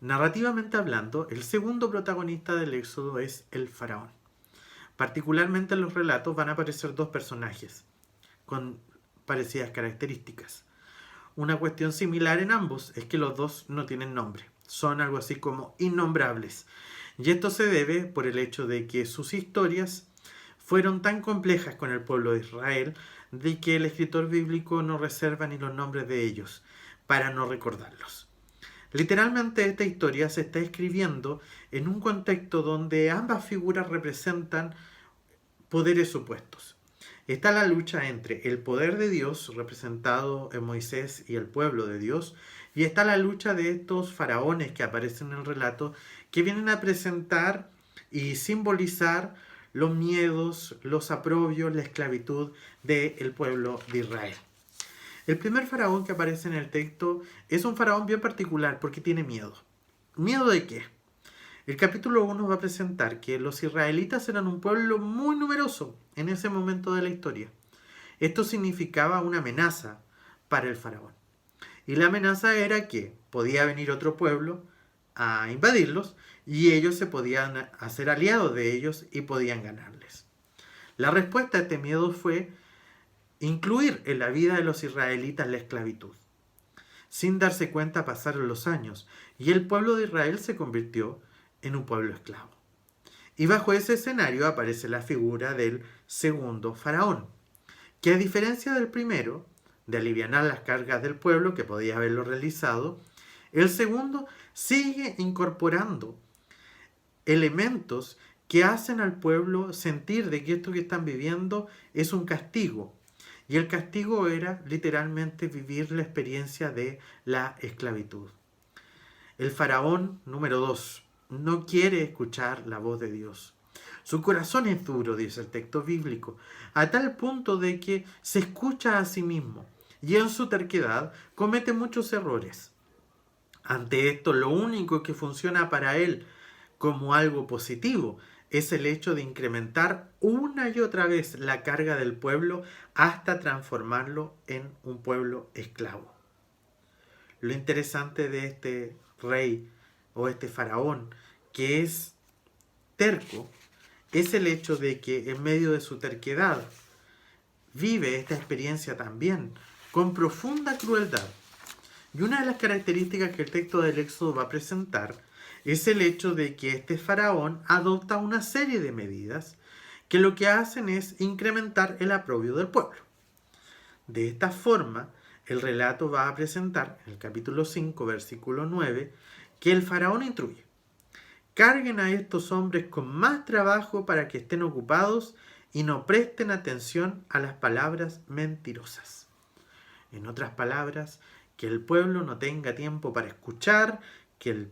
Narrativamente hablando, el segundo protagonista del Éxodo es el faraón. Particularmente en los relatos van a aparecer dos personajes con parecidas características. Una cuestión similar en ambos es que los dos no tienen nombre, son algo así como innombrables. Y esto se debe por el hecho de que sus historias fueron tan complejas con el pueblo de Israel de que el escritor bíblico no reserva ni los nombres de ellos para no recordarlos. Literalmente esta historia se está escribiendo en un contexto donde ambas figuras representan poderes opuestos. Está la lucha entre el poder de Dios, representado en Moisés, y el pueblo de Dios, y está la lucha de estos faraones que aparecen en el relato, que vienen a presentar y simbolizar los miedos, los aprobios, la esclavitud del pueblo de Israel. El primer faraón que aparece en el texto es un faraón bien particular porque tiene miedo. ¿Miedo de qué? El capítulo 1 va a presentar que los israelitas eran un pueblo muy numeroso en ese momento de la historia. Esto significaba una amenaza para el faraón. Y la amenaza era que podía venir otro pueblo a invadirlos y ellos se podían hacer aliados de ellos y podían ganarles. La respuesta a este miedo fue incluir en la vida de los israelitas la esclavitud. Sin darse cuenta pasaron los años y el pueblo de Israel se convirtió en un pueblo esclavo. Y bajo ese escenario aparece la figura del segundo faraón, que a diferencia del primero, de alivianar las cargas del pueblo, que podía haberlo realizado, el segundo sigue incorporando elementos que hacen al pueblo sentir de que esto que están viviendo es un castigo. Y el castigo era literalmente vivir la experiencia de la esclavitud. El faraón número 2 no quiere escuchar la voz de Dios. Su corazón es duro, dice el texto bíblico, a tal punto de que se escucha a sí mismo y en su terquedad comete muchos errores. Ante esto, lo único que funciona para él como algo positivo es el hecho de incrementar una y otra vez la carga del pueblo hasta transformarlo en un pueblo esclavo. Lo interesante de este rey o este faraón, que es terco, es el hecho de que en medio de su terquedad vive esta experiencia también con profunda crueldad. Y una de las características que el texto del Éxodo va a presentar es el hecho de que este faraón adopta una serie de medidas que lo que hacen es incrementar el aprobio del pueblo. De esta forma, el relato va a presentar, en el capítulo 5, versículo 9, que el faraón instruye: carguen a estos hombres con más trabajo para que estén ocupados y no presten atención a las palabras mentirosas. En otras palabras, que el pueblo no tenga tiempo para escuchar, que el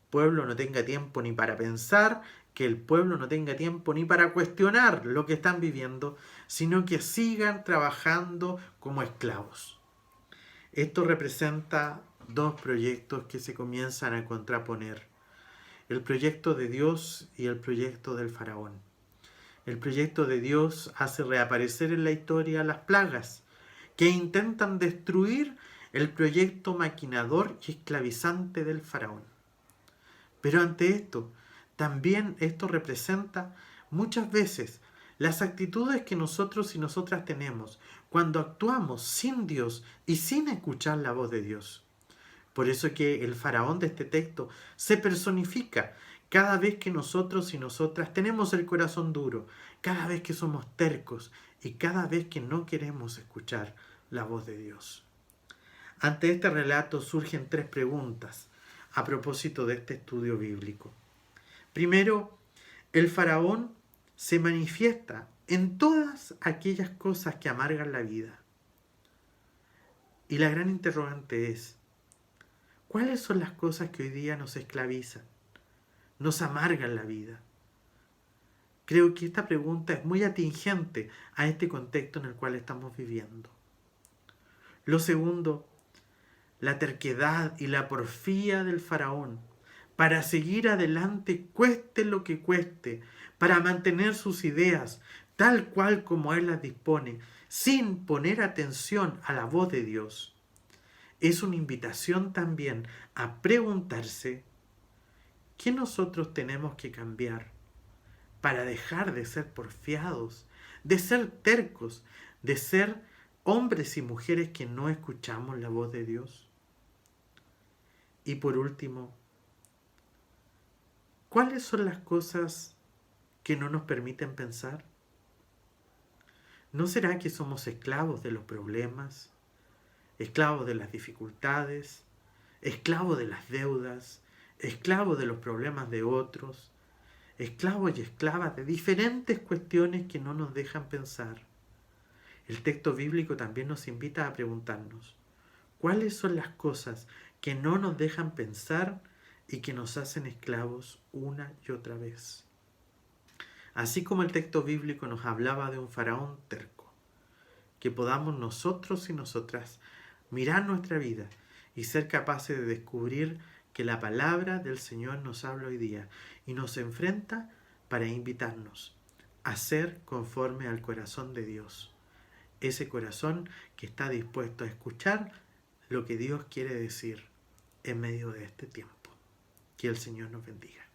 pueblo no tenga tiempo ni para pensar, que el pueblo no tenga tiempo ni para cuestionar lo que están viviendo, sino que sigan trabajando como esclavos. Esto representa dos proyectos que se comienzan a contraponer: el proyecto de Dios y el proyecto del faraón. El proyecto de Dios hace reaparecer en la historia las plagas que intentan destruir el proyecto maquinador y esclavizante del faraón. Pero ante esto, también esto representa muchas veces las actitudes que nosotros y nosotras tenemos cuando actuamos sin Dios y sin escuchar la voz de Dios. Por eso que el faraón de este texto se personifica cada vez que nosotros y nosotras tenemos el corazón duro, cada vez que somos tercos y cada vez que no queremos escuchar la voz de Dios. Ante este relato surgen tres preguntas a propósito de este estudio bíblico. Primero, el faraón se manifiesta en todas aquellas cosas que amargan la vida. Y la gran interrogante es: ¿cuáles son las cosas que hoy día nos esclavizan, nos amargan la vida? Creo que esta pregunta es muy atingente a este contexto en el cual estamos viviendo. Lo segundo, la terquedad y la porfía del faraón para seguir adelante cueste lo que cueste, para mantener sus ideas tal cual como él las dispone, sin poner atención a la voz de Dios. Es una invitación también a preguntarse: ¿Qué nosotros tenemos que cambiar para dejar de ser porfiados, de ser tercos, de ser hombres y mujeres que no escuchamos la voz de Dios? Y por último, ¿cuáles son las cosas que no nos permiten pensar? ¿No será que somos esclavos de los problemas, esclavos de las dificultades, esclavos de las deudas, esclavos de los problemas de otros, esclavos y esclavas de diferentes cuestiones que no nos dejan pensar? El texto bíblico también nos invita a preguntarnos, ¿cuáles son las cosas que no nos dejan pensar y que nos hacen esclavos una y otra vez? Así como el texto bíblico nos hablaba de un faraón terco, que podamos nosotros y nosotras mirar nuestra vida y ser capaces de descubrir que la palabra del Señor nos habla hoy día y nos enfrenta para invitarnos a ser conforme al corazón de Dios. Ese corazón que está dispuesto a escuchar lo que Dios quiere decir en medio de este tiempo. Que el Señor nos bendiga.